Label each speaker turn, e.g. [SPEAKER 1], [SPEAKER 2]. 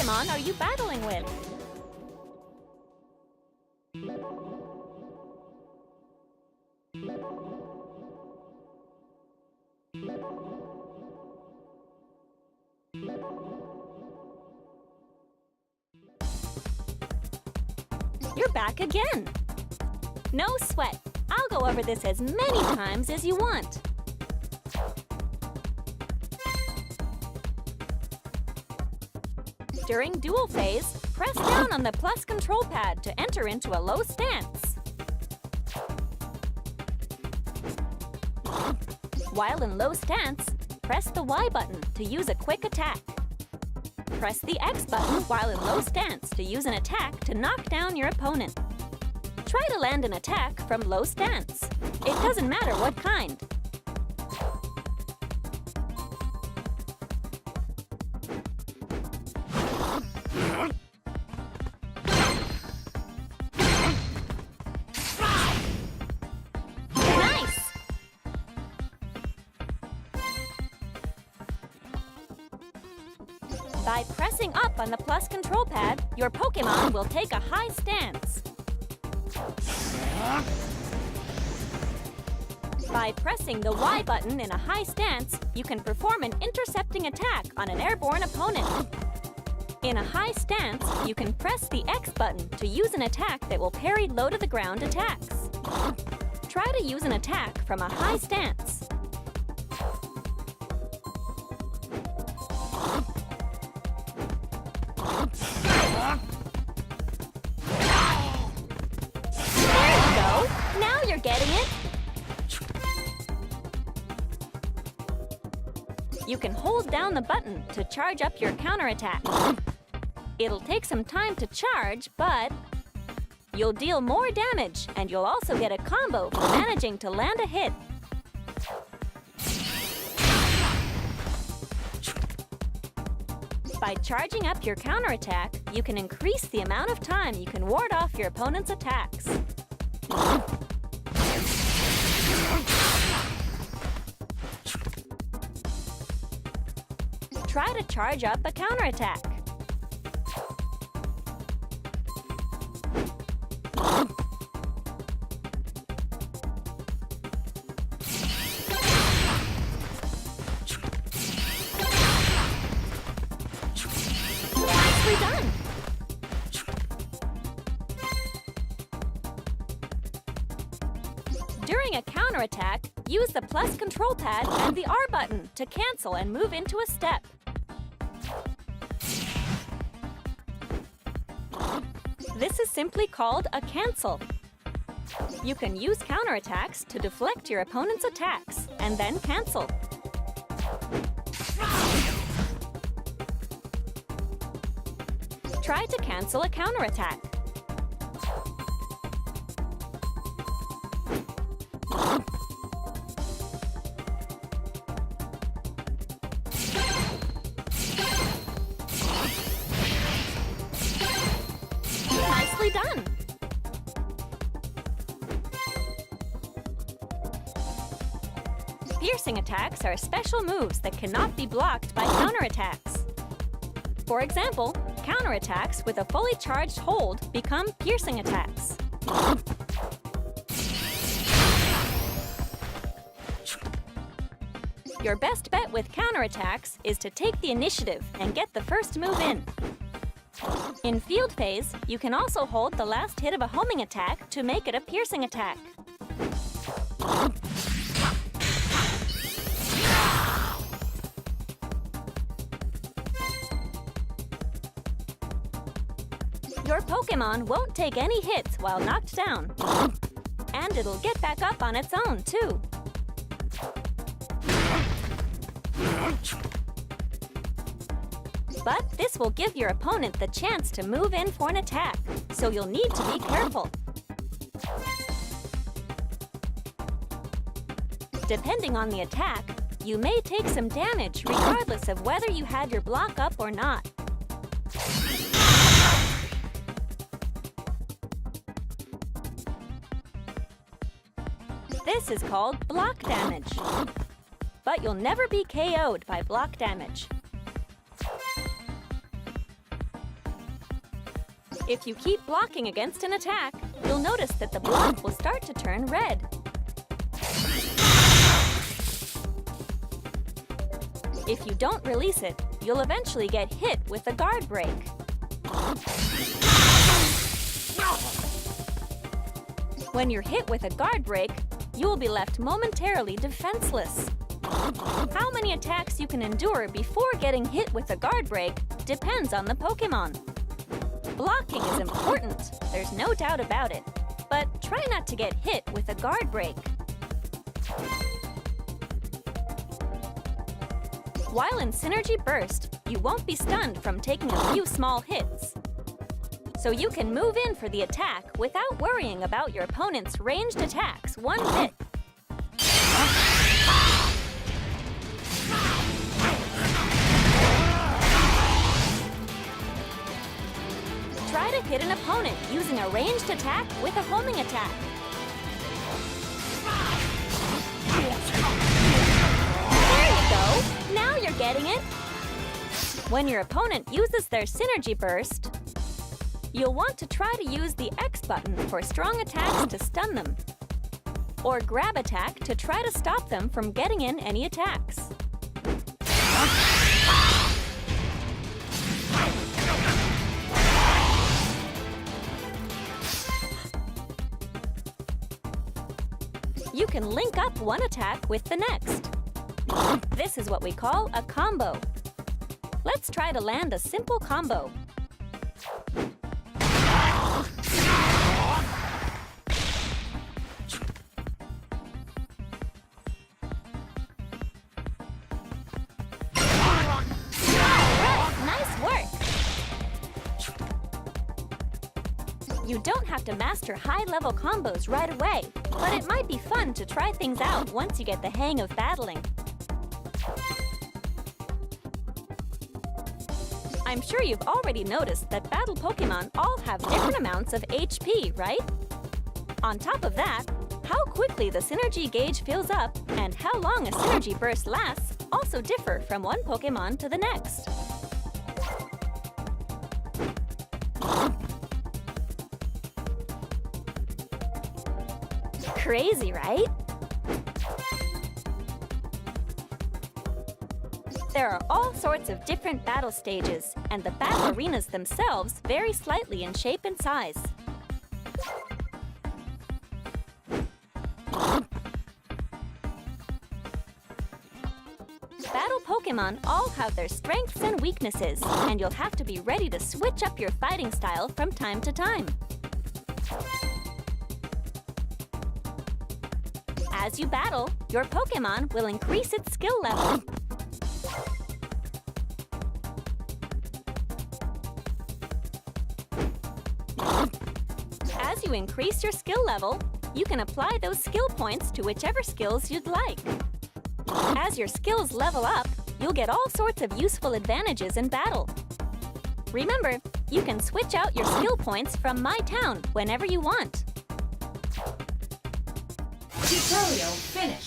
[SPEAKER 1] Pokémon are you battling with? You're back again! No sweat. I'll go over this as many times as you want. During duel phase, press down on the plus control pad to enter into a low stance. While in low stance, press the Y button to use a quick attack. Press the X button while in low stance to use an attack to knock down your opponent. Try to land an attack from low stance. It doesn't matter what kind. Nice! By pressing up on the plus control pad, your Pokémon will take a high stance. By pressing the Y button in a high stance, you can perform an intercepting attack on an airborne opponent. In a high stance, you can press the X button to use an attack that will parry low-to-the-ground attacks. Try to use an attack from a high stance. There you go! Now you're getting it! You can hold down the button to charge up your counterattack. It'll take some time to charge, but you'll deal more damage, and you'll also get a combo for managing to land a hit. By charging up your counterattack, you can increase the amount of time you can ward off your opponent's attacks. Try to charge up a counterattack. Nicely done! During a counterattack, use the plus control pad and the R button to cancel and move into a step. This is simply called a cancel. You can use counterattacks to deflect your opponent's attacks and then cancel. Try to cancel a counterattack. Nicely done! Piercing attacks are special moves that cannot be blocked by counterattacks. For example, counterattacks with a fully charged hold become piercing attacks. Your best bet with counterattacks is to take the initiative and get the first move in. In field phase, you can also hold the last hit of a homing attack to make it a piercing attack. Your Pokémon won't take any hits while knocked down. And it'll get back up on its own, too. But this will give your opponent the chance to move in for an attack, so you'll need to be careful. Depending on the attack, you may take some damage regardless of whether you had your block up or not. This is called block damage. But you'll never be KO'd by block damage. If you keep blocking against an attack, you'll notice that the block will start to turn red. If you don't release it, you'll eventually get hit with a guard break. When you're hit with a guard break, you will be left momentarily defenseless. How many attacks you can endure before getting hit with a guard break depends on the Pokémon. Blocking is important, there's no doubt about it, but try not to get hit with a guard break. While in Synergy Burst, you won't be stunned from taking a few small hits. So you can move in for the attack without worrying about your opponent's ranged attacks one bit. Try to hit an opponent using a ranged attack with a homing attack. There you go! Now you're getting it! When your opponent uses their Synergy Burst, you'll want to try to use the X button for strong attacks to stun them, or grab attack to try to stop them from getting in any attacks. You can link up one attack with the next. This is what we call a combo. Let's try to land a simple combo. Nice work! You don't have to master high-level combos right away, but it might be fun to try things out once you get the hang of battling. I'm sure you've already noticed that battle Pokémon all have different amounts of HP, right? On top of that, how quickly the Synergy gauge fills up and how long a Synergy Burst lasts also differ from one Pokémon to the next. Crazy, right? There are all sorts of different battle stages, and the battle arenas themselves vary slightly in shape and size. Battle Pokémon all have their strengths and weaknesses, and you'll have to be ready to switch up your fighting style from time to time. As you battle, your Pokémon will increase its skill level. As you increase your skill level, you can apply those skill points to whichever skills you'd like. As your skills level up, you'll get all sorts of useful advantages in battle. Remember, you can switch out your skill points from My Town whenever you want.
[SPEAKER 2] Tutorial finished.